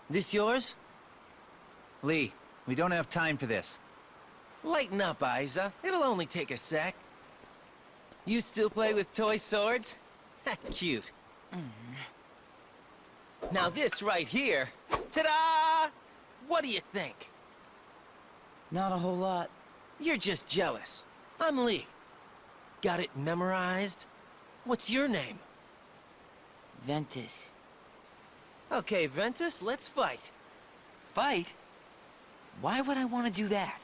This yours? Lee, we don't have time for this. Lighten up, Isa. It'll only take a sec. You still play with toy swords? That's cute. Now this right here, ta-da! What do you think? Not a whole lot. You're just jealous. I'm Lee. Got it memorized? What's your name? Ventus. Okay, Ventus, let's fight. Fight? Why would I want to do that?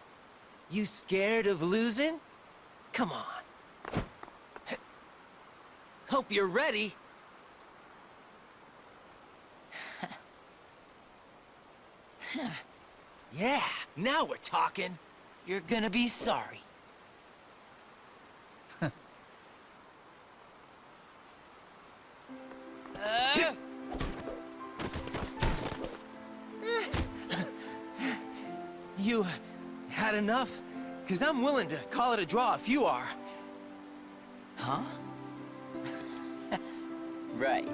You scared of losing? Come on. Hope you're ready. Yeah, now we're talking. You're gonna be sorry. You had enough? 'Cause I'm willing to call it a draw if you are. Huh? Right.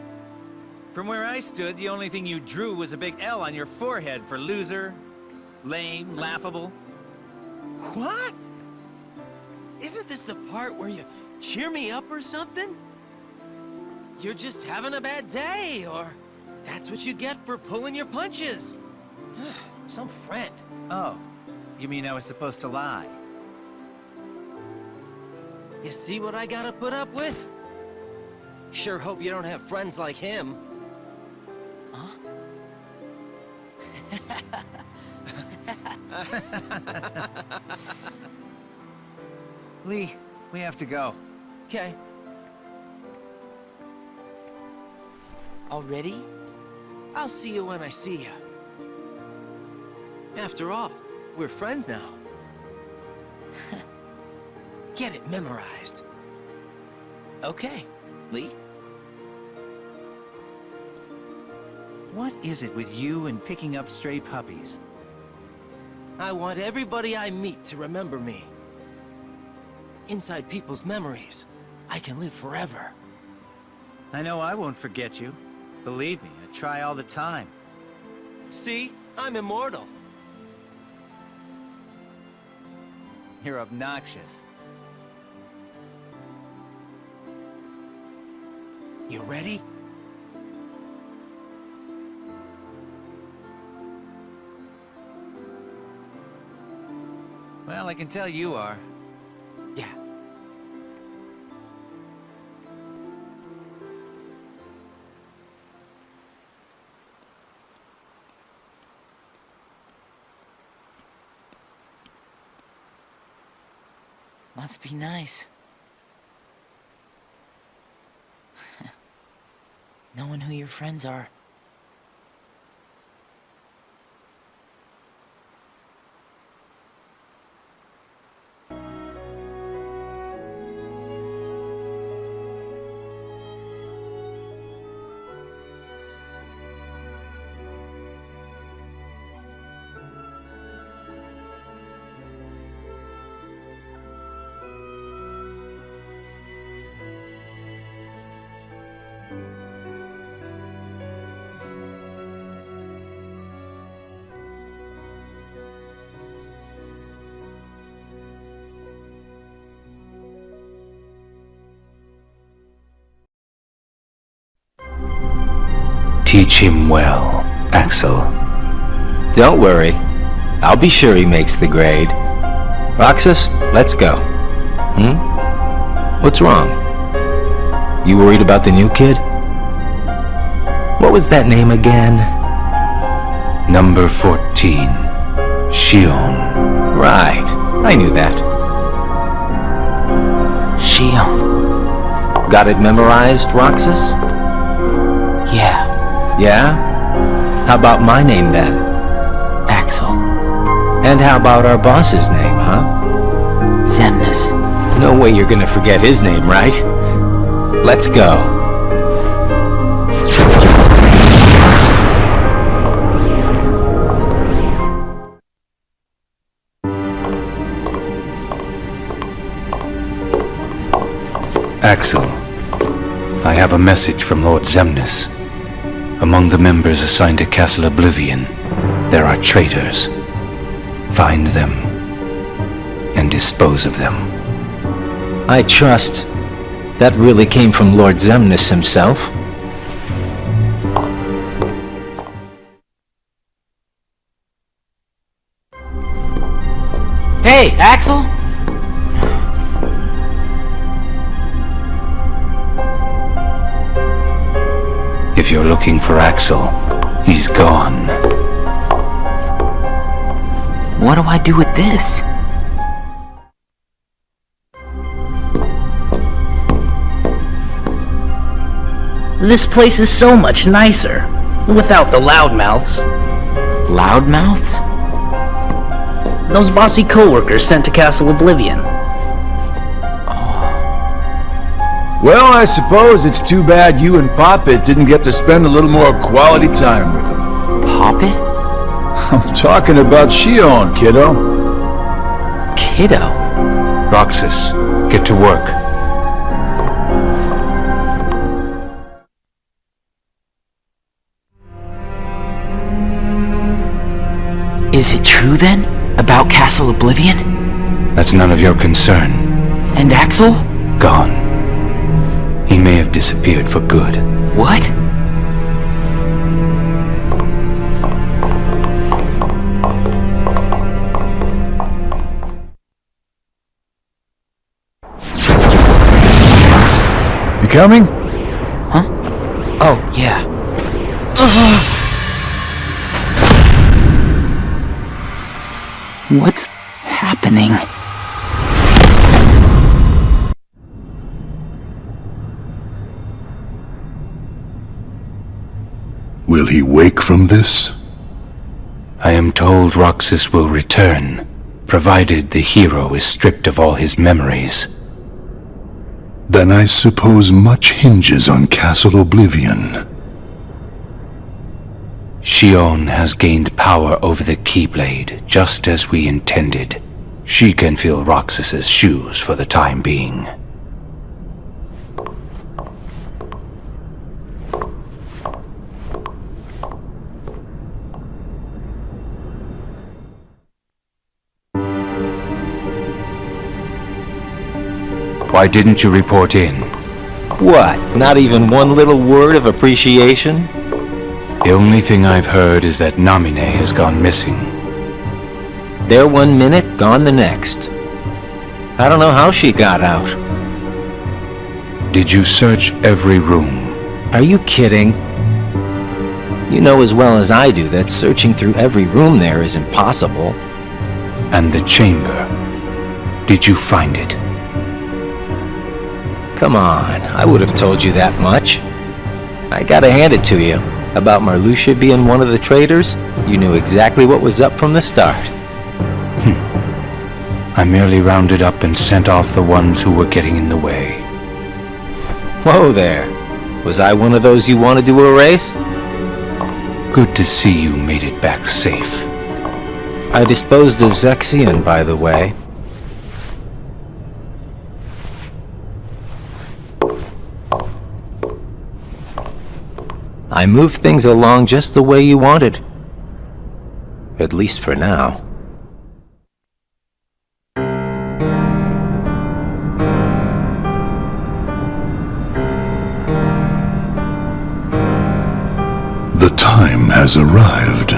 From where I stood, the only thing you drew was a big L on your forehead for loser, lame, laughable. What? Isn't this the part where you cheer me up or something? You're just having a bad day, or that's what you get for pulling your punches. Some friend. Oh, you mean I was supposed to lie? You see what I gotta put up with? Sure hope you don't have friends like him. Huh? Lee, we have to go. Okay. Already? I'll see you when I see you. After all, we're friends now. Get it memorized. Okay, Lee. What is it with you and picking up stray puppies? I want everybody I meet to remember me. Inside people's memories, I can live forever. I know I won't forget you. Believe me, I try all the time. See? I'm immortal. You're obnoxious. You ready? Well, I can tell you are. Yeah. Must be nice. Knowing who your friends are. Teach him well, Axel. Don't worry. I'll be sure he makes the grade. Roxas, let's go. What's wrong? You worried about the new kid? What was that name again? Number 14, Shion. Right. I knew that. Shion. Got it memorized, Roxas? Yeah, Yeah? How about my name then? Axel. And how about our boss's name, huh? Zemnis. No way you're gonna forget his name, right? Let's go. Axel, I have a message from Lord Zemnis. Among the members assigned to Castle Oblivion, there are traitors. Find them and dispose of them. I trust. That really came from Lord Zemnis himself. Hey, Axel? If you're looking for Axel, he's gone. What do I do with this? This place is so much nicer, without the loudmouths. Loudmouths? Those bossy coworkers sent to Castle Oblivion. Well, I suppose it's too bad you and Poppet didn't get to spend a little more quality time with him. Poppet? I'm talking about Shion, kiddo. Kiddo? Roxas, get to work. Is it true then? About Castle Oblivion? That's none of your concern. And Axel? Gone. He may have disappeared for good. What? You coming? Huh? Oh, yeah. What's happening? Will he wake from this? I am told Roxas will return, provided the hero is stripped of all his memories. Then I suppose much hinges on Castle Oblivion. Shion has gained power over the Keyblade, just as we intended. She can fill Roxas's shoes for the time being. Why didn't you report in? What? Not even one little word of appreciation? The only thing I've heard is that Namine has gone missing. There 1 minute, gone the next. I don't know how she got out. Did you search every room? Are you kidding? You know as well as I do that searching through every room there is impossible. And the chamber? Did you find it? Come on, I would have told you that much. I gotta hand it to you. About Marluxia being one of the traitors, you knew exactly what was up from the start. I merely rounded up and sent off the ones who were getting in the way. Whoa there. Was I one of those you wanted to erase? Good to see you made it back safe. I disposed of Zexion, by the way. I moved things along just the way you wanted. At least for now. The time has arrived.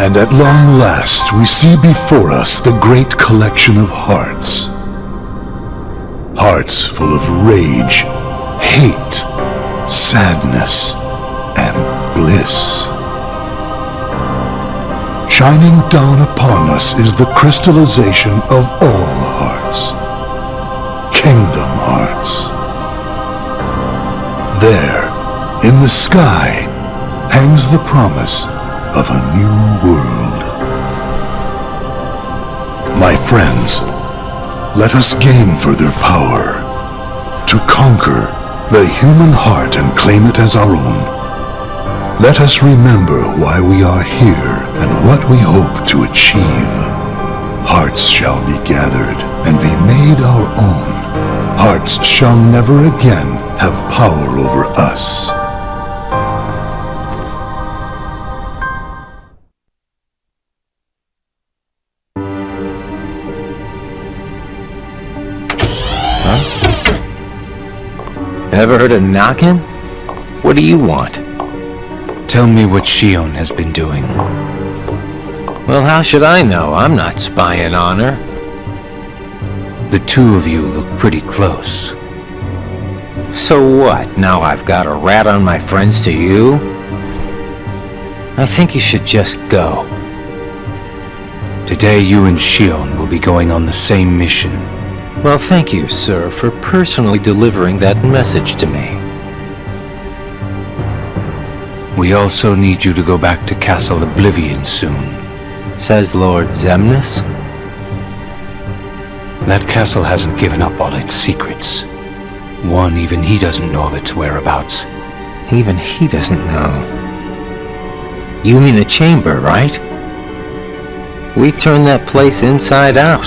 And at long last we see before us the great collection of hearts. Hearts full of rage, hate, sadness, and bliss. Shining down upon us is the crystallization of all hearts. Kingdom hearts. There, in the sky, hangs the promise of a new world. My friends, let us gain further power to conquer the human heart and claim it as our own. Let us remember why we are here and what we hope to achieve. Hearts shall be gathered and be made our own. Hearts shall never again have power over us. Ever heard of knocking? What do you want? Tell me what Shion has been doing. Well, how should I know? I'm not spying on her. The two of you look pretty close. So what? Now I've got a rat on my friends to you? I think you should just go. Today you and Shion will be going on the same mission. Well, thank you, sir, for personally delivering that message to me. We also need you to go back to Castle Oblivion soon. Says Lord Xemnas. That castle hasn't given up all its secrets. One, even he doesn't know of its whereabouts. Even he doesn't know. You mean the chamber, right? We turned that place inside out.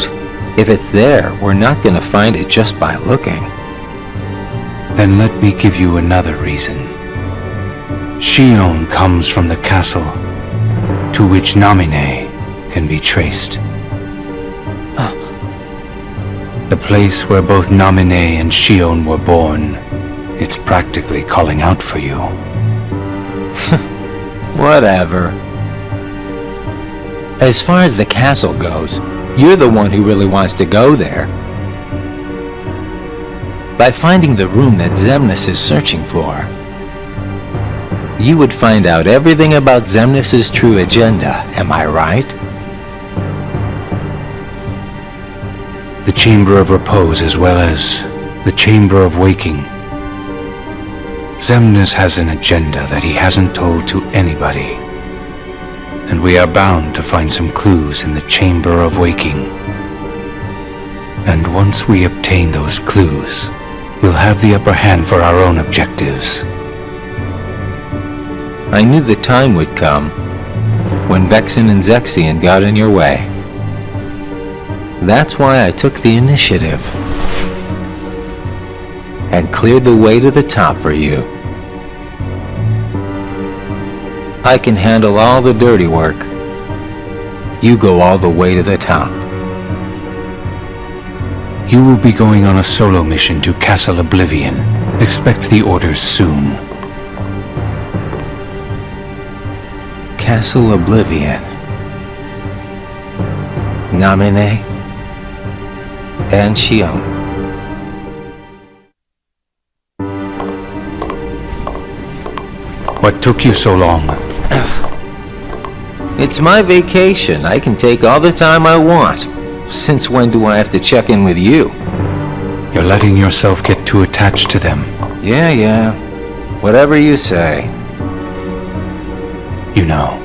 If it's there, we're not gonna find it just by looking. Then let me give you another reason. Shion comes from the castle to which Namine can be traced. The place where both Namine and Shion were born. It's practically calling out for you. Whatever. As far as the castle goes, you're the one who really wants to go there. By finding the room that Xemnas is searching for, you would find out everything about Xemnas' true agenda, am I right? The Chamber of Repose as well as the Chamber of Waking. Xemnas has an agenda that he hasn't told to anybody. And we are bound to find some clues in the Chamber of Waking. And once we obtain those clues, we'll have the upper hand for our own objectives. I knew the time would come when Vexen and Zexion got in your way. That's why I took the initiative and cleared the way to the top for you. I can handle all the dirty work. You go all the way to the top. You will be going on a solo mission to Castle Oblivion. Expect the orders soon. Castle Oblivion. Namine and Shion. What took you so long? It's my vacation. I can take all the time I want. Since when do I have to check in with you? You're letting yourself get too attached to them. Yeah. Whatever you say. You know,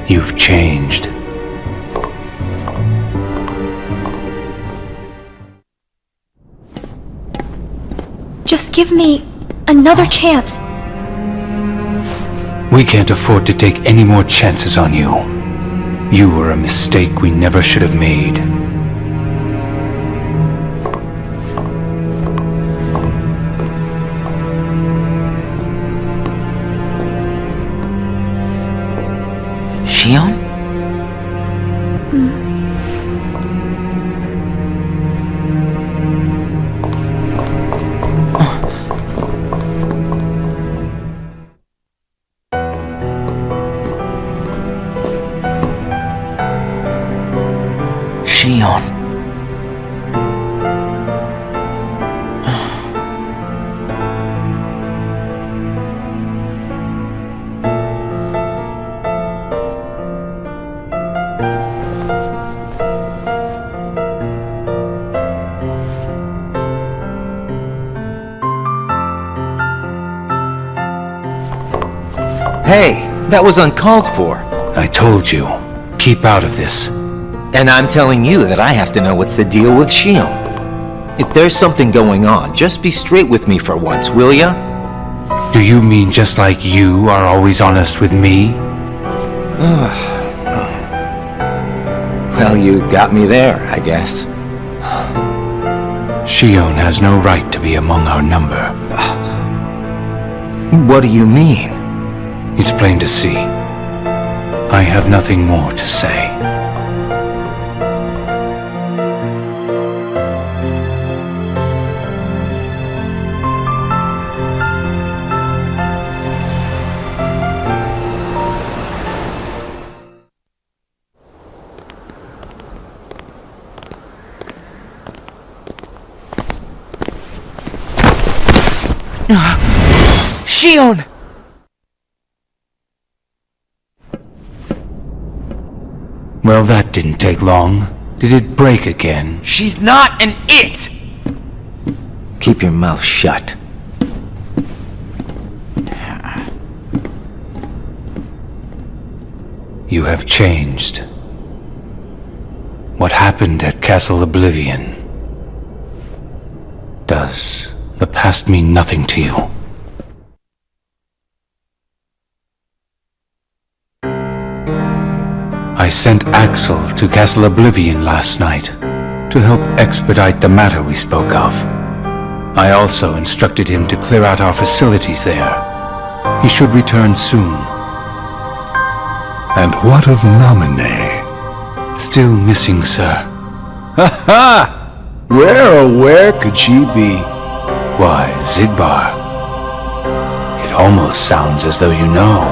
you've changed. Just give me another chance. We can't afford to take any more chances on you. You were a mistake we never should have made. Shion? Shion. Hey, that was uncalled for. I told you, keep out of this. And I'm telling you that I have to know what's the deal with Shion. If there's something going on, just be straight with me for once, will ya? Do you mean just like you are always honest with me? Well, you got me there, I guess. Shion has no right to be among our number. What do you mean? It's plain to see. I have nothing more to say. Shion! Well, that didn't take long. Did it break again? She's not an it! Keep your mouth shut. You have changed. What happened at Castle Oblivion? Does the past mean nothing to you? I sent Axel to Castle Oblivion last night to help expedite the matter we spoke of. I also instructed him to clear out our facilities there. He should return soon. And what of Naminé? Still missing, sir. Ha ha! Where oh where could she be? Why, Zidbar. It almost sounds as though you know.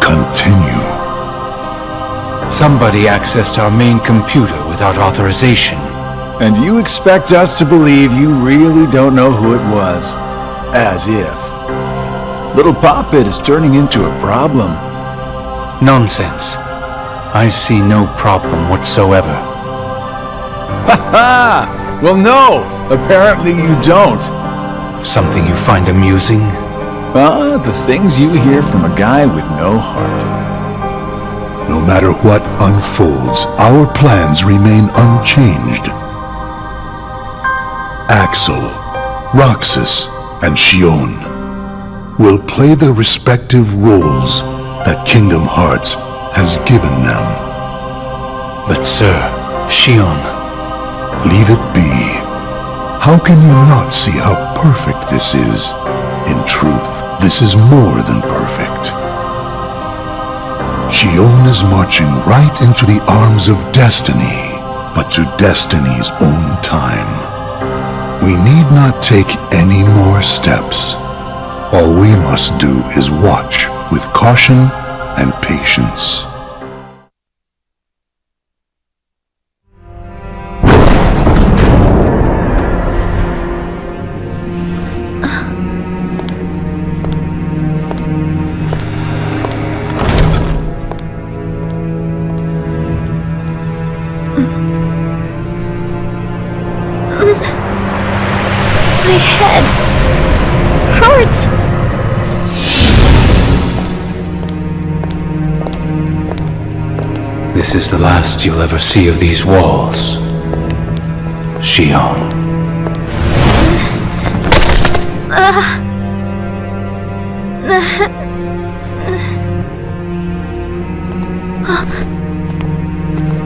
Continue. Somebody accessed our main computer without authorization. And you expect us to believe you really don't know who it was? As if. Little Poppet is turning into a problem. Nonsense. I see no problem whatsoever. Ha ha! Well, no! Apparently you don't. Something you find amusing? The things you hear from a guy with no heart. No matter what unfolds, our plans remain unchanged. Axel, Roxas, and Shion will play the respective roles that Kingdom Hearts has given them. But sir, Shion... Leave it be. How can you not see how perfect this is? In truth, this is more than perfect. Shion is marching right into the arms of destiny, but to destiny's own time. We need not take any more steps. All we must do is watch with caution and patience. My head hurts. This is the last you'll ever see of these walls, Shion.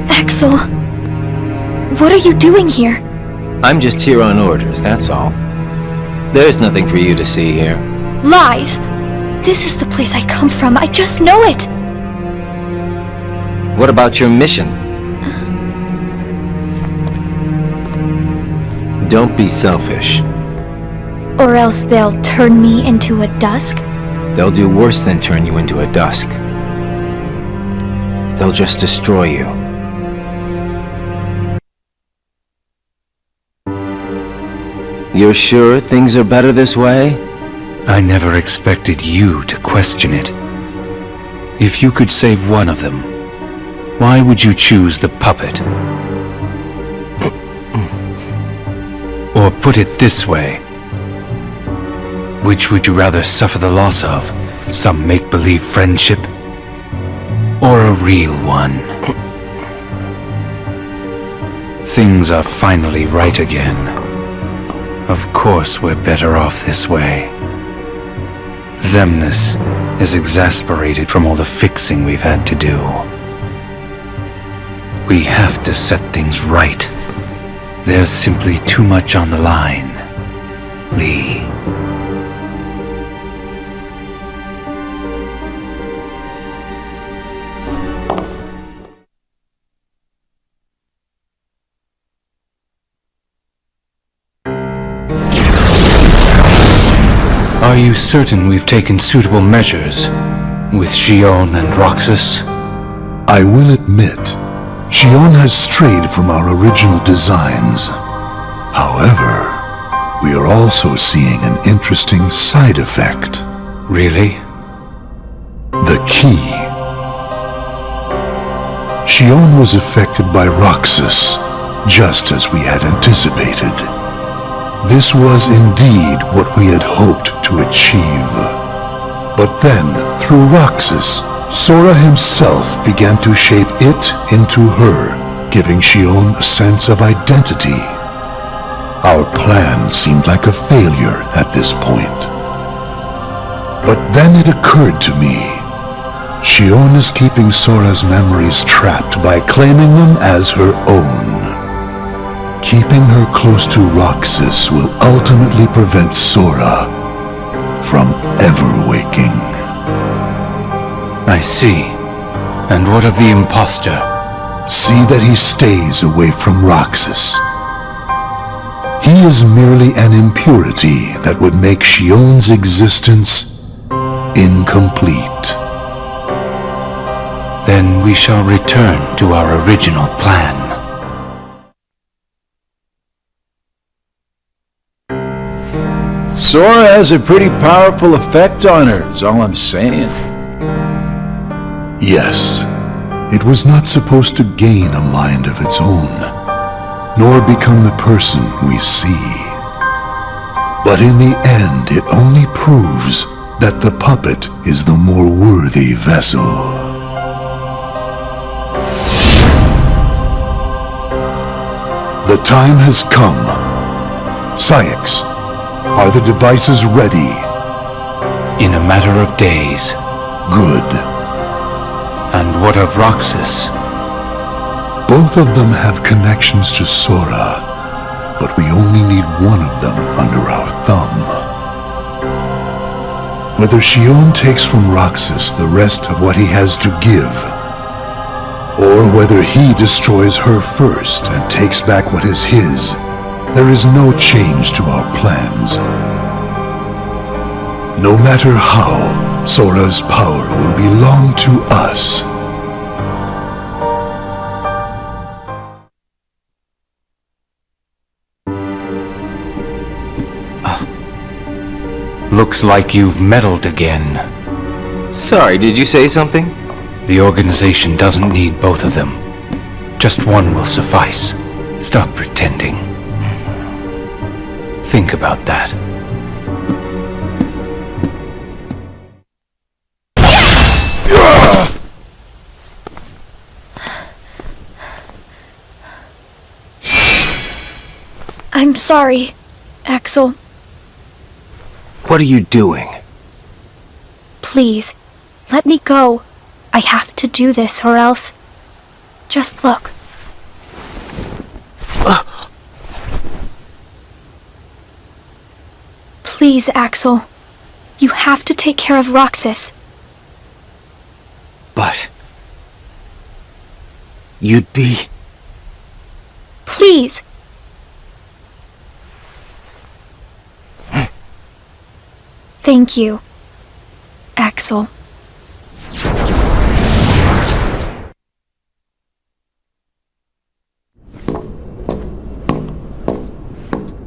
Axel, what are you doing here? I'm just here on orders, that's all. There's nothing for you to see here. Lies! This is the place I come from. I just know it. What about your mission? Don't be selfish. Or else they'll turn me into a dusk? They'll do worse than turn you into a dusk. They'll just destroy you. You're sure things are better this way? I never expected you to question it. If you could save one of them, why would you choose the puppet? Or put it this way, which would you rather suffer the loss of? Some make-believe friendship? Or a real one? Things are finally right again. Of course we're better off this way. Xemnas is exasperated from all the fixing we've had to do. We have to set things right. There's simply too much on the line, Lee. Are you certain we've taken suitable measures with Shion and Roxas? I will admit, Shion has strayed from our original designs. However, we are also seeing an interesting side effect. Really? The key. Shion was affected by Roxas, just as we had anticipated. This was indeed what we had hoped to achieve. But then, through Roxas, Sora himself began to shape it into her, giving Shion a sense of identity. Our plan seemed like a failure at this point. But then it occurred to me, Shion is keeping Sora's memories trapped by claiming them as her own. Keeping her close to Roxas will ultimately prevent Sora from ever waking. I see. And what of the imposter? See that he stays away from Roxas. He is merely an impurity that would make Shion's existence incomplete. Then we shall return to our original plan. Sora has a pretty powerful effect on her, is all I'm saying. Yes, it was not supposed to gain a mind of its own, nor become the person we see. But in the end, it only proves that the puppet is the more worthy vessel. The time has come. Saïx, are the devices ready? In a matter of days. Good. And what of Roxas? Both of them have connections to Sora, but we only need one of them under our thumb. Whether Shion takes from Roxas the rest of what he has to give, or whether he destroys her first and takes back what is his, there is no change to our plans. No matter how, Sora's power will belong to us. Looks like you've meddled again. Sorry, did you say something? The organization doesn't need both of them. Just one will suffice. Stop pretending. Think about that. I'm sorry, Axel. What are you doing? Please, let me go. I have to do this or else... Just look. Please, Axel. You have to take care of Roxas. But... you'd be... Please! Thank you, Axel.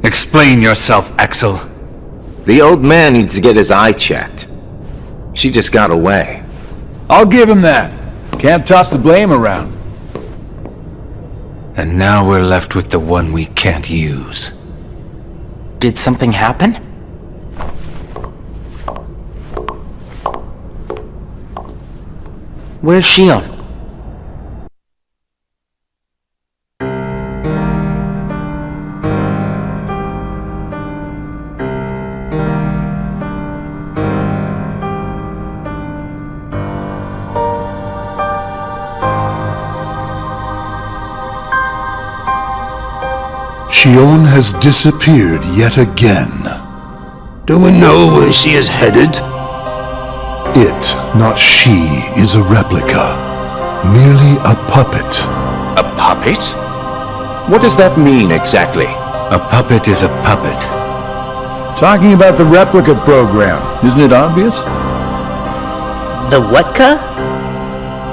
Explain yourself, Axel. The old man needs to get his eye checked. She just got away. I'll give him that. Can't toss the blame around. And now we're left with the one we can't use. Did something happen? Where's Shion? Shion has disappeared yet again. Do we know where she is headed? It, not she, is a replica. Merely a puppet. A puppet? What does that mean exactly? A puppet is a puppet. Talking about the replica program, isn't it obvious? The what-ca?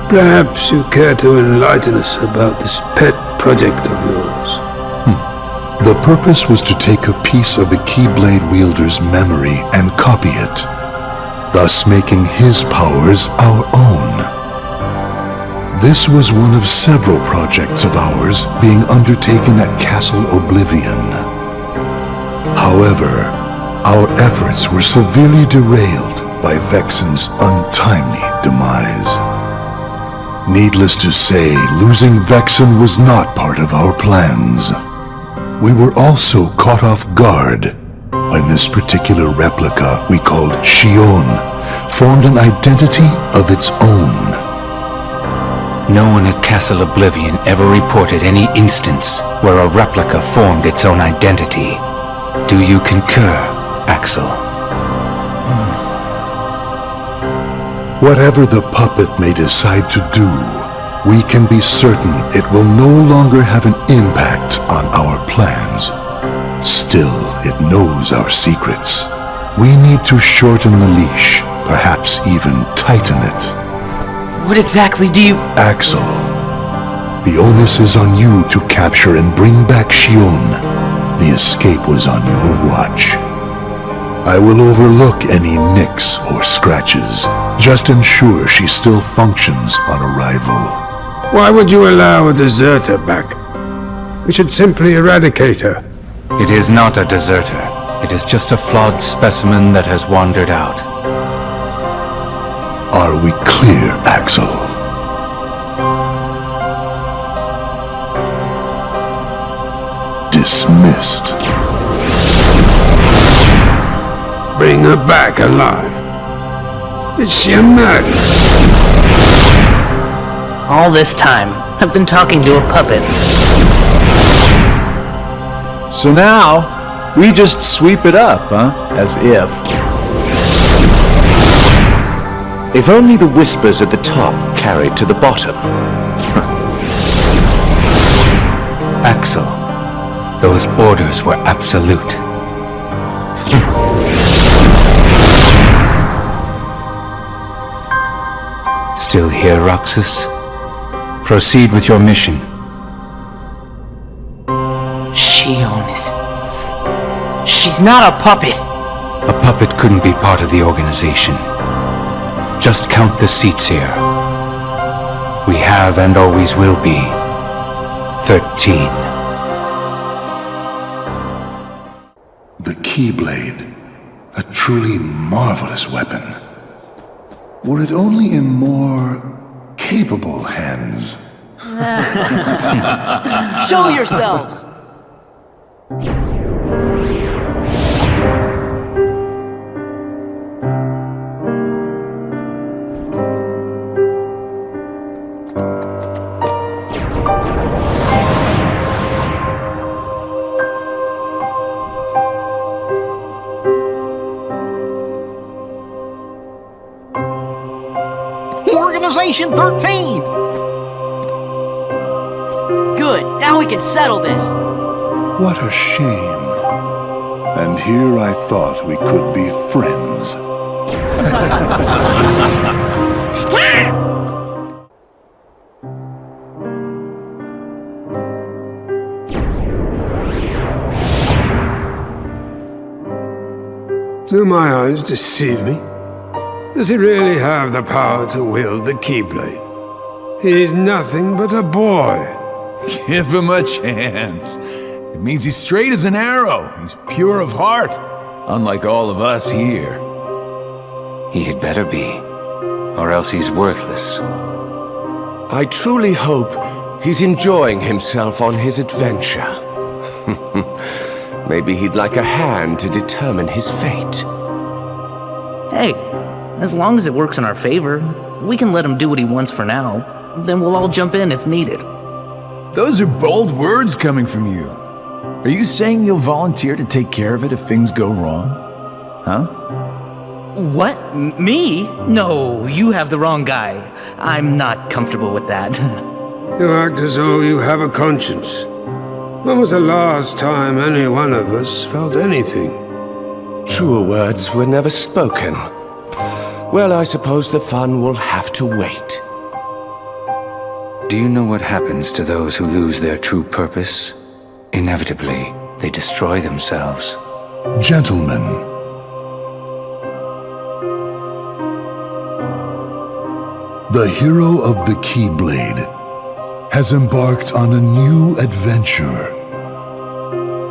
Perhaps you care to enlighten us about this pet project of yours. The purpose was to take a piece of the Keyblade wielder's memory and copy it, thus making his powers our own. This was one of several projects of ours being undertaken at Castle Oblivion. However, our efforts were severely derailed by Vexen's untimely demise. Needless to say, losing Vexen was not part of our plans. We were also caught off guard when this particular replica we called Shion formed an identity of its own. No one at Castle Oblivion ever reported any instance where a replica formed its own identity. Do you concur, Axel? Whatever the puppet may decide to do, we can be certain it will no longer have an impact on our plans. Still, it knows our secrets. We need to shorten the leash, perhaps even tighten it. What exactly do you... Axel, the onus is on you to capture and bring back Shion. The escape was on your watch. I will overlook any nicks or scratches. Just ensure she still functions on arrival. Why would you allow a deserter back? We should simply eradicate her. It is not a deserter. It is just a flawed specimen that has wandered out. Are we clear, Axel? Dismissed. Bring her back alive. Is she a madness? All this time, I've been talking to a puppet. So now, we just sweep it up, huh? As if. If only the whispers at the top carried to the bottom. Axel, those orders were absolute. Still here, Roxas? Proceed with your mission. Shion is... She's not a puppet. A puppet couldn't be part of the organization. Just count the seats here. We have and always will be 13. The Keyblade, a truly marvelous weapon. Were it only in more capable hands. Show yourselves! Organization 13! Good, now we can settle this. What a shame. And here I thought we could be friends. Stop! Do my eyes deceive me? Does he really have the power to wield the Keyblade? He's nothing but a boy. Give him a chance. It means he's straight as an arrow. He's pure of heart, unlike all of us here. He had better be, or else he's worthless. I truly hope he's enjoying himself on his adventure. Maybe he'd like a hand to determine his fate. Hey, as long as it works in our favor, we can let him do what he wants for now. Then we'll all jump in if needed. Those are bold words coming from you. Are you saying you'll volunteer to take care of it if things go wrong? Huh? What? Me? No, you have the wrong guy. I'm not comfortable with that. You act as though you have a conscience. When was the last time any one of us felt anything? Truer words were never spoken. Well, I suppose the fun will have to wait. Do you know what happens to those who lose their true purpose? Inevitably, they destroy themselves. Gentlemen, the hero of the Keyblade has embarked on a new adventure.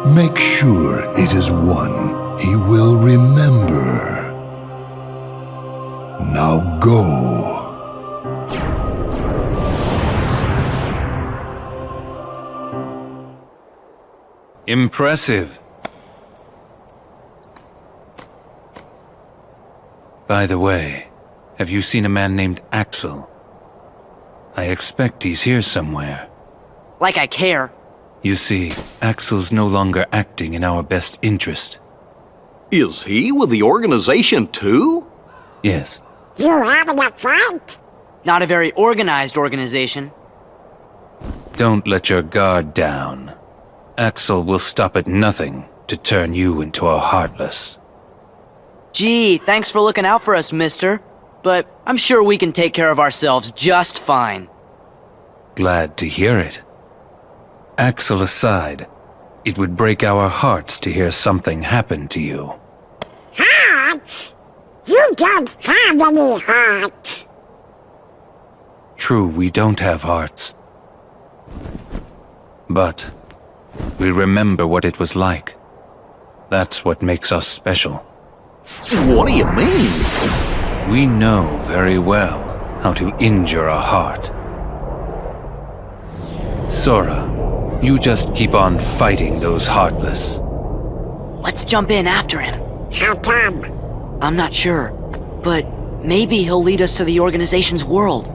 Make sure it is one he will remember. Now go. Impressive. By the way, have you seen a man named Axel? I expect he's here somewhere. Like I care. You see, Axel's no longer acting in our best interest. Is he with the organization too? Yes. You're having a fight? Not a very organized organization. Don't let your guard down. Axel will stop at nothing to turn you into a Heartless. Gee, thanks for looking out for us, mister. But I'm sure we can take care of ourselves just fine. Glad to hear it. Axel aside, it would break our hearts to hear something happen to you. Hearts? You don't have any hearts. True, we don't have hearts. But we remember what it was like. That's what makes us special. What do you mean? We know very well how to injure a heart. Sora, you just keep on fighting those Heartless. Let's jump in after him. How come? I'm not sure, but maybe he'll lead us to the organization's world.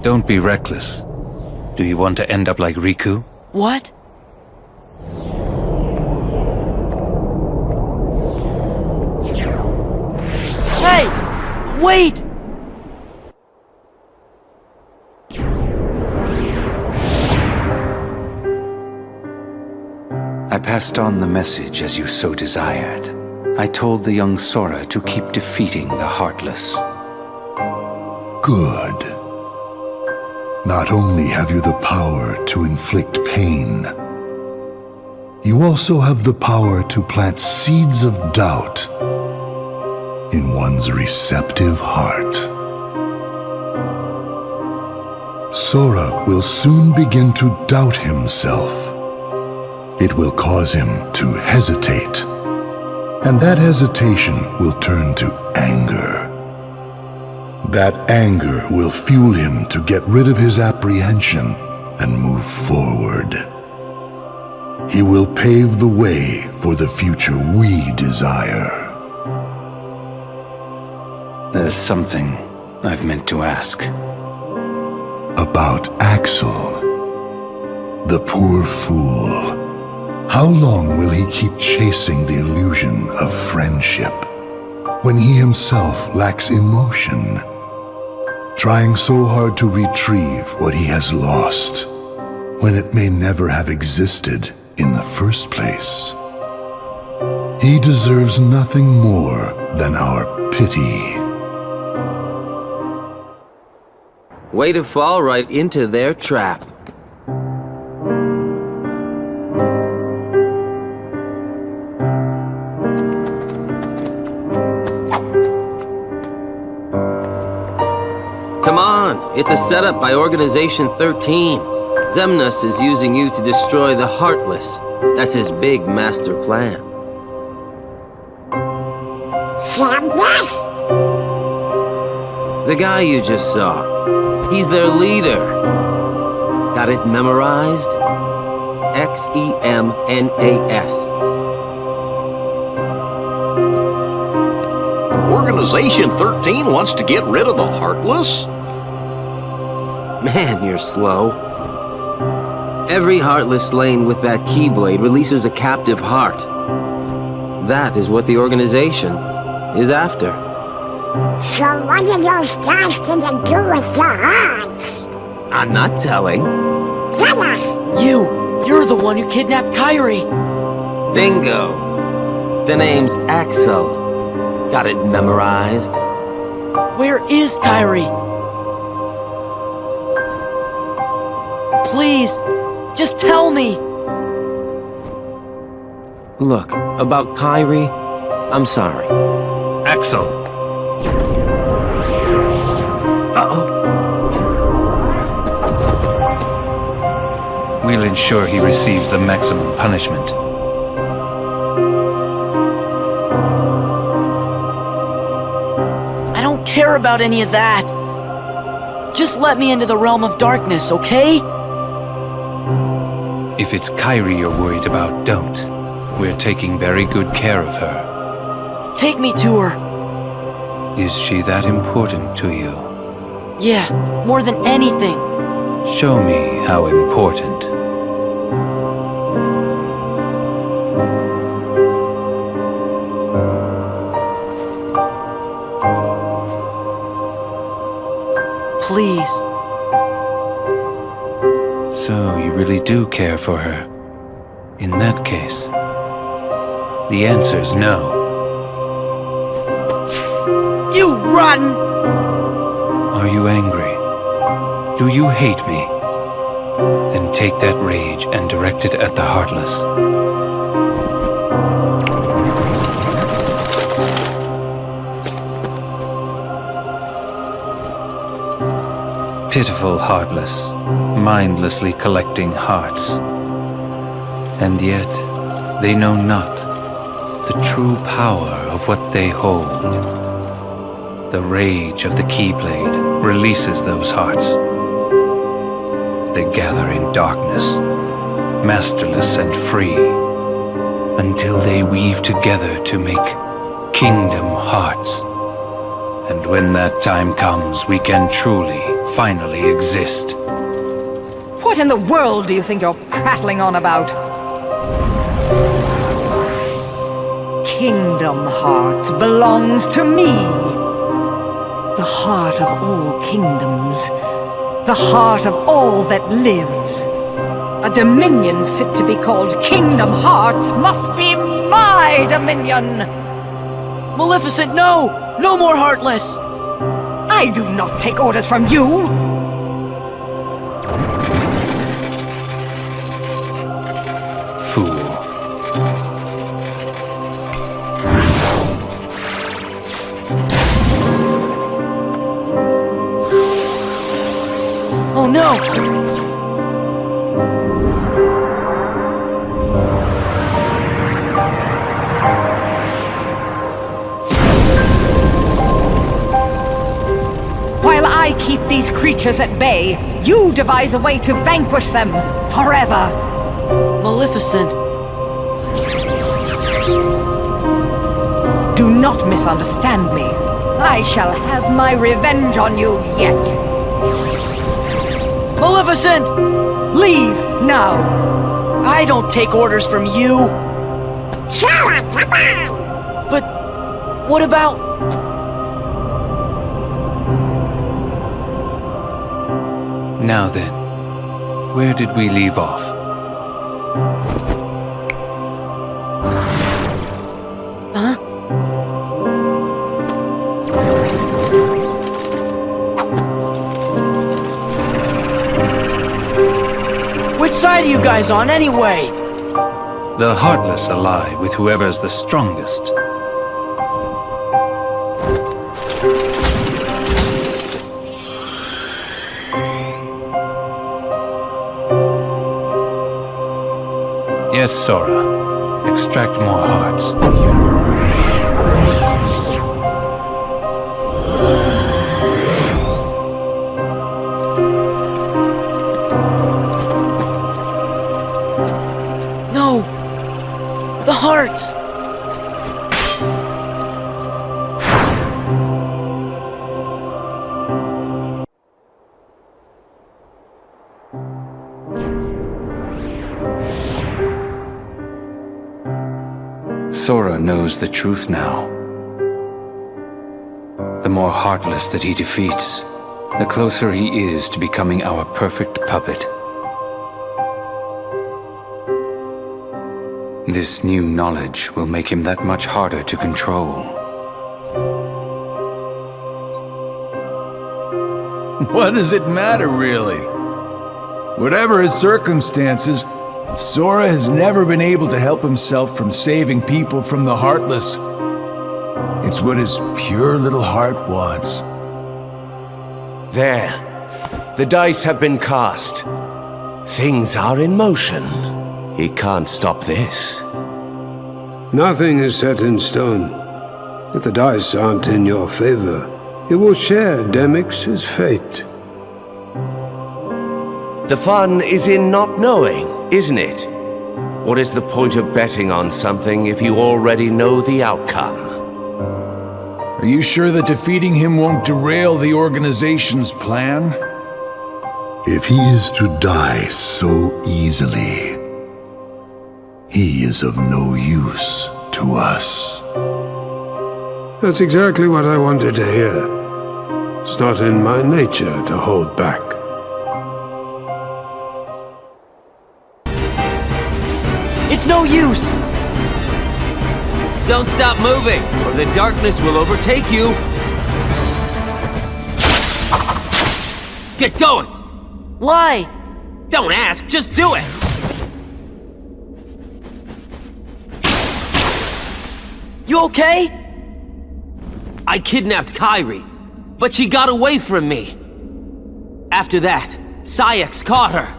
Don't be reckless. Do you want to end up like Riku? What? Hey! Wait! I passed on the message as you so desired. I told the young Sora to keep defeating the Heartless. Good. Not only have you the power to inflict pain, you also have the power to plant seeds of doubt in one's receptive heart. Sora will soon begin to doubt himself. It will cause him to hesitate, and that hesitation will turn to anger. That anger will fuel him to get rid of his apprehension and move forward. He will pave the way for the future we desire. There's something I've meant to ask. About Axel, the poor fool. How long will he keep chasing the illusion of friendship when he himself lacks emotion, trying so hard to retrieve what he has lost when it may never have existed in the first place? He deserves nothing more than our pity. Way to fall right into their trap. Come on, it's a setup by Organization 13. Xemnas is using you to destroy the Heartless. That's his big master plan. Xemnas? The guy you just saw. He's their leader. Got it memorized? Xemnas. Organization 13 wants to get rid of the Heartless? Man, you're slow. Every heartless slain with that Keyblade releases a captive heart. That is what the organization is after. So what are those guys gonna do with your hearts? I'm not telling. Tell us! You're the one who kidnapped Kyrie. Bingo. The name's Axel. Got it memorized? Where is Kyrie? Please, just tell me. Look, about Kyrie, I'm sorry. Axel. Uh-oh. We'll ensure he receives the maximum punishment. I don't care about any of that. Just let me into the realm of darkness, okay? If it's Kyrie you're worried about, don't. We're taking very good care of her. Take me to her. Is she that important to you? Yeah, more than anything. Show me how important. Please. So you really do care for her. In that case, the answer's no. You rotten! Are you angry? Do you hate me? Then take that rage and direct it at the Heartless. Pitiful Heartless, mindlessly collecting hearts. And yet, they know not the true power of what they hold. The rage of the Keyblade releases those hearts. They gather in darkness, masterless and free, until they weave together to make Kingdom Hearts. And when that time comes, we can truly, finally exist. What in the world do you think you're prattling on about? Kingdom Hearts belongs to me. The heart of all kingdoms. The heart of all that lives. A dominion fit to be called Kingdom Hearts must be my dominion! Maleficent, no! No more Heartless! I do not take orders from you! Fool. Oh no! While I keep these creatures at bay, you devise a way to vanquish them forever! Maleficent. Do not misunderstand me. I shall have my revenge on you yet. Maleficent! Leave now! I don't take orders from you! Sure, come on! But what about... Now then, where did we leave off? Huh? Which side are you guys on, anyway? The Heartless ally with whoever's the strongest. Yes, Sora. Extract more hearts. No! The hearts! Sora knows the truth now. The more Heartless that he defeats, the closer he is to becoming our perfect puppet. This new knowledge will make him that much harder to control. What does it matter, really? Whatever his circumstances, Sora has never been able to help himself from saving people from the Heartless. It's what his pure little heart wants. There. The dice have been cast. Things are in motion. He can't stop this. Nothing is set in stone. If the dice aren't in your favor, you will share Demyx's fate. The fun is in not knowing, isn't it? What is the point of betting on something if you already know the outcome? Are you sure that defeating him won't derail the organization's plan? If he is to die so easily, he is of no use to us. That's exactly what I wanted to hear. It's not in my nature to hold back. It's no use! Don't stop moving, or the darkness will overtake you. Get going! Why? Don't ask, just do it! You okay? I kidnapped Kairi, but she got away from me. After that, Saïx caught her.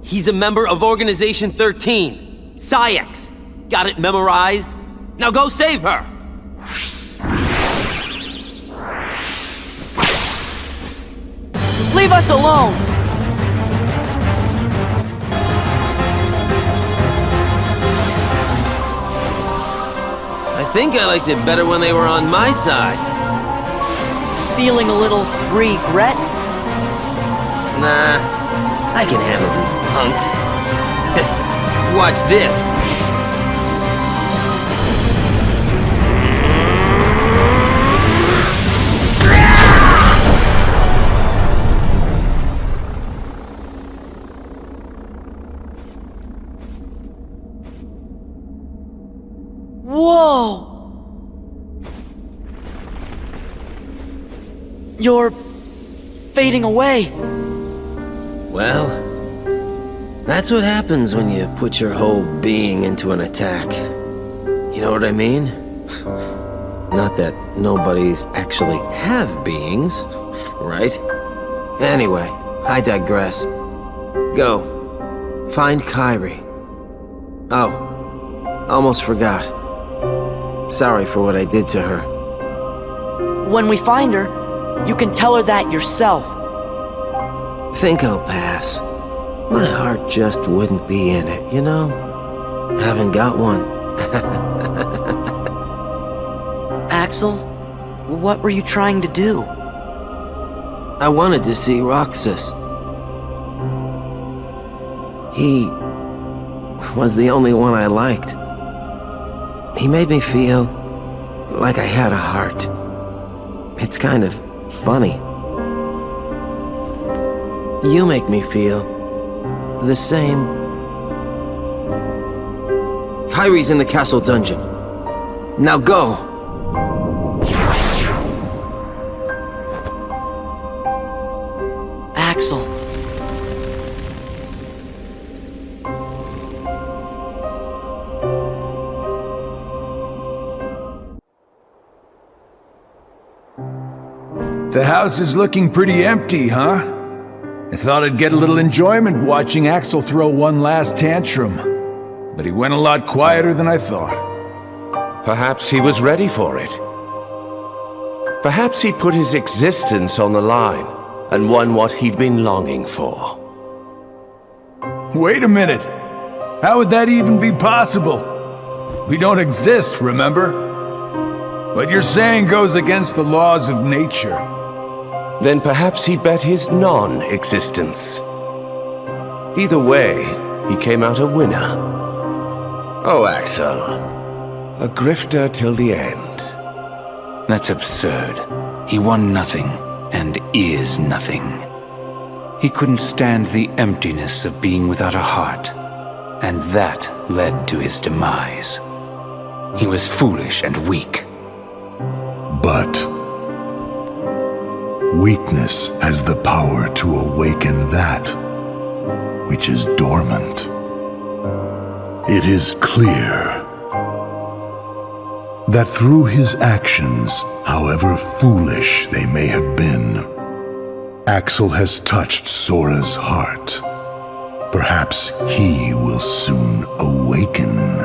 He's a member of Organization 13. Saïx. Got it memorized? Now go save her! Leave us alone! I think I liked it better when they were on my side. Feeling a little regret? Nah, I can handle these punks. Watch this. Whoa! You're fading away. Well, that's what happens when you put your whole being into an attack. You know what I mean? Not that nobodies actually have beings, right? Anyway, I digress. Go. Find Kairi. Oh, almost forgot. Sorry for what I did to her. When we find her, you can tell her that yourself. Think I'll pass. My heart just wouldn't be in it, you know? Haven't got one. Axel, what were you trying to do? I wanted to see Roxas. He was the only one I liked. He made me feel like I had a heart. It's kind of funny. You make me feel the same. Kairi's in the castle dungeon. Now go! Axel. The house is looking pretty empty, huh? I thought I'd get a little enjoyment watching Axel throw one last tantrum. But he went a lot quieter than I thought. Perhaps he was ready for it. Perhaps he put his existence on the line and won what he'd been longing for. Wait a minute. How would that even be possible? We don't exist, remember? What you're saying goes against the laws of nature. Then perhaps he bet his non-existence. Either way, he came out a winner. Oh, Axel. A grifter till the end. That's absurd. He won nothing, and is nothing. He couldn't stand the emptiness of being without a heart, and that led to his demise. He was foolish and weak. But weakness has the power to awaken that which is dormant. It is clear that through his actions, however foolish they may have been, Axel has touched Sora's heart. Perhaps he will soon awaken.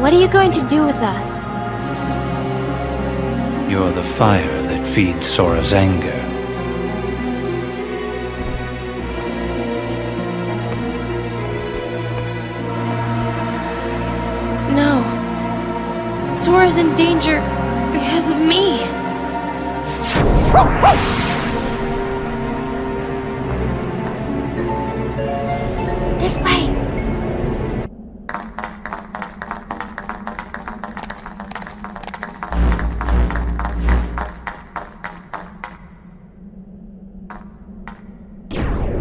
What are you going to do with us? You're the fire that feeds Sora's anger. No. Sora's in danger because of me. This way.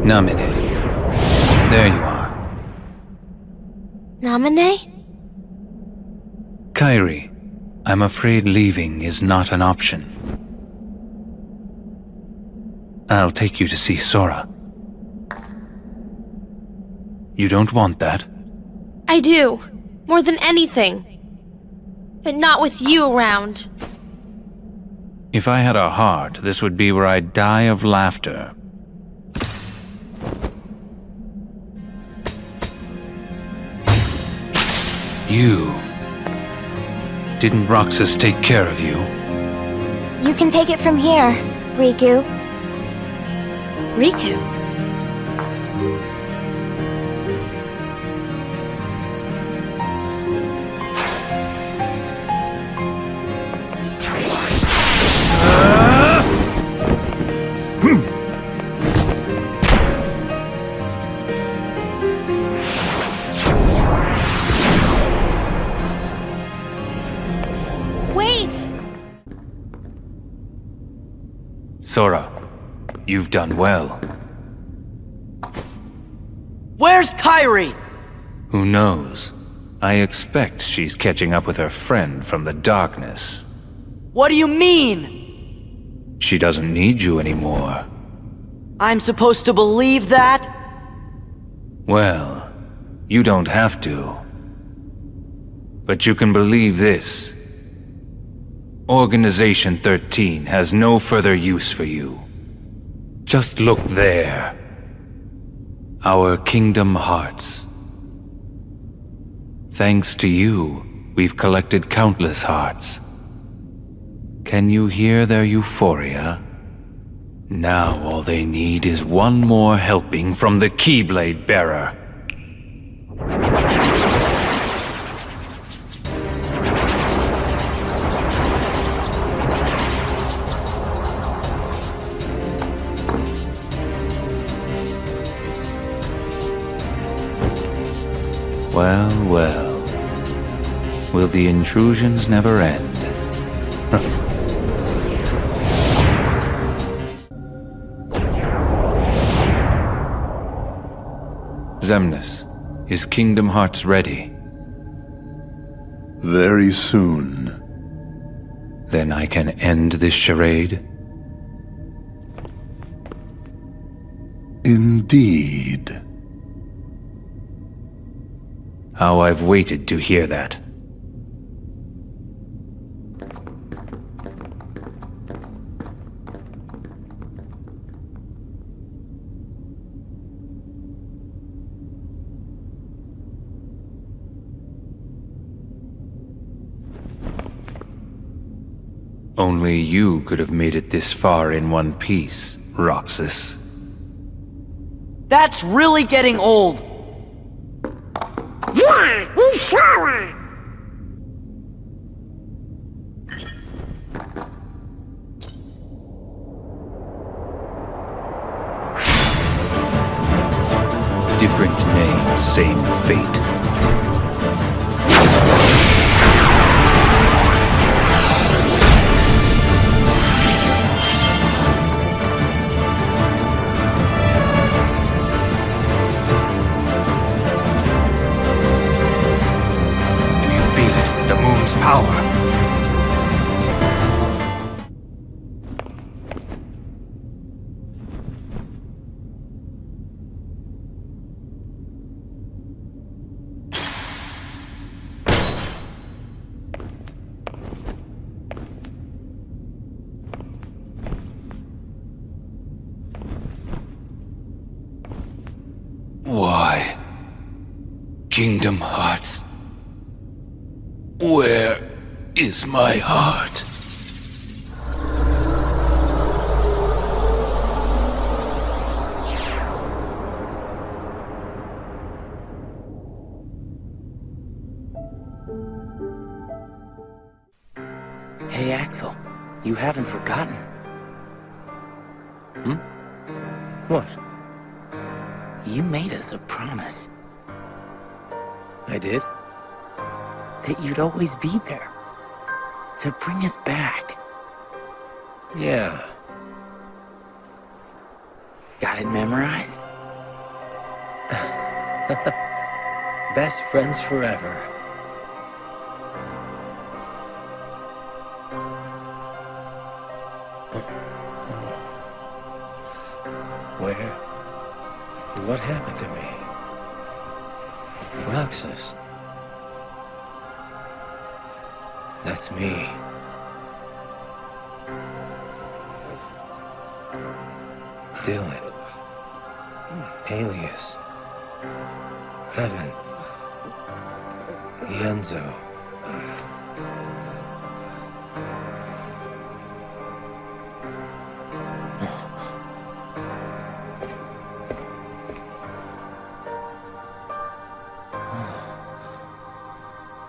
Namine. There you are. Namine? Kairi, I'm afraid leaving is not an option. I'll take you to see Sora. You don't want that? I do. More than anything. But not with you around. If I had a heart, this would be where I'd die of laughter. You. Didn't Roxas take care of you? You can take it from here, Riku. Riku? Wait! Sora, you've done well. Where's Kairi? Who knows? I expect she's catching up with her friend from the darkness. What do you mean? She doesn't need you anymore. I'm supposed to believe that? Well, you don't have to. But you can believe this. Organization 13 has no further use for you. Just look there. Our Kingdom Hearts. Thanks to you, we've collected countless hearts. Can you hear their euphoria? Now all they need is one more helping from the Keyblade Bearer. Well, well. Will the intrusions never end? Xemnas, is Kingdom Hearts ready? Very soon. Then I can end this charade? Indeed. How I've waited to hear that. Only you could have made it this far in one piece, Roxas. That's really getting old. Yeah, he's Sora. Different name, same fate. Do you feel it? The moon's power. Why? Kingdom Hearts. Where is my heart? Hey, Axel, you haven't forgotten. What? You made us a promise I did? that you'd always be there to bring us back. Yeah. Got it memorized? Best friends forever. Where? What happened to me? Roxas. That's me. Dylan. Alias. Evan. Yenzo.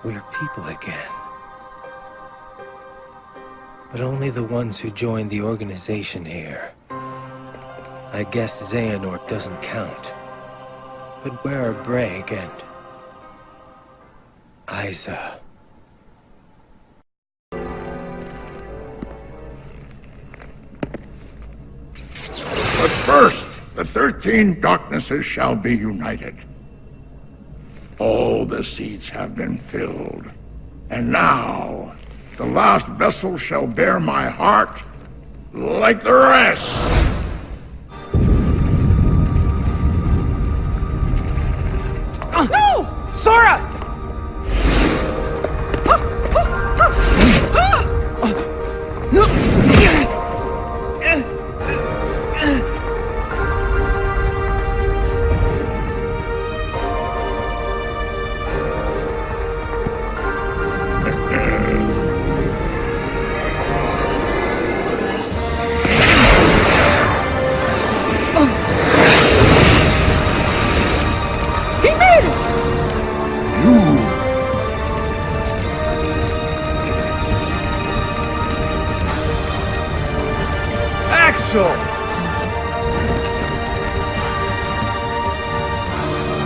We're people again. But only the ones who joined the organization here. I guess Xehanort doesn't count. But where are Braig and Isa? But first, the 13 darknesses shall be united. All the seats have been filled. And now, the last vessel shall bear my heart like the rest. No! Sora!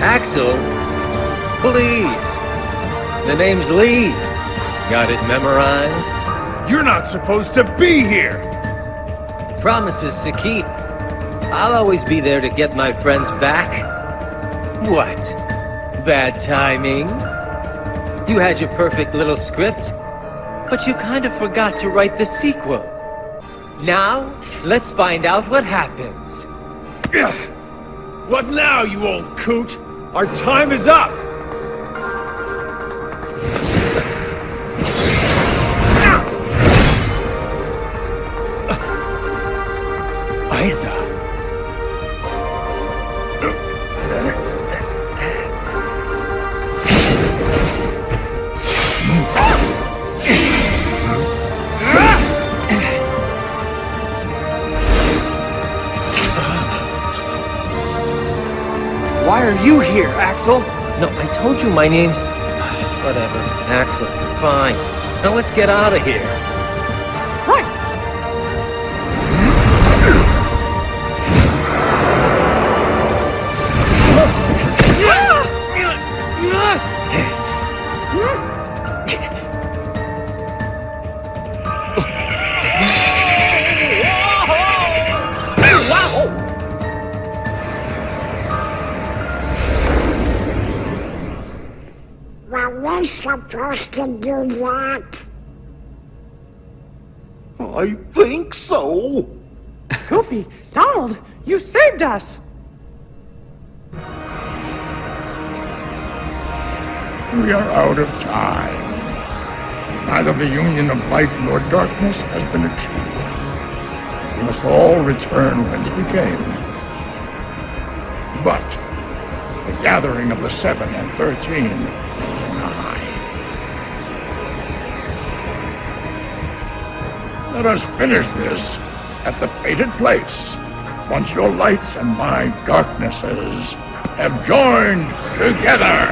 Axel? Please. The name's Lee. Got it memorized? You're not supposed to be here! Promises to keep. I'll always be there to get my friends back. What? Bad timing? You had your perfect little script, but you kind of forgot to write the sequel. Now, let's find out what happens. What now, you old coot? Our time is up! Isa. Why are you here, Axel? No, I told you my name's... Whatever. Axel. Fine. Now let's get out of here. Right! Were we supposed to do that? I think so. Goofy, Donald, you saved us! We are out of time. Neither the union of light nor darkness has been achieved. We must all return whence we came. But the gathering of the 7 and 13 is nigh. Let us finish this at the fated place, once your lights and my darknesses have joined together.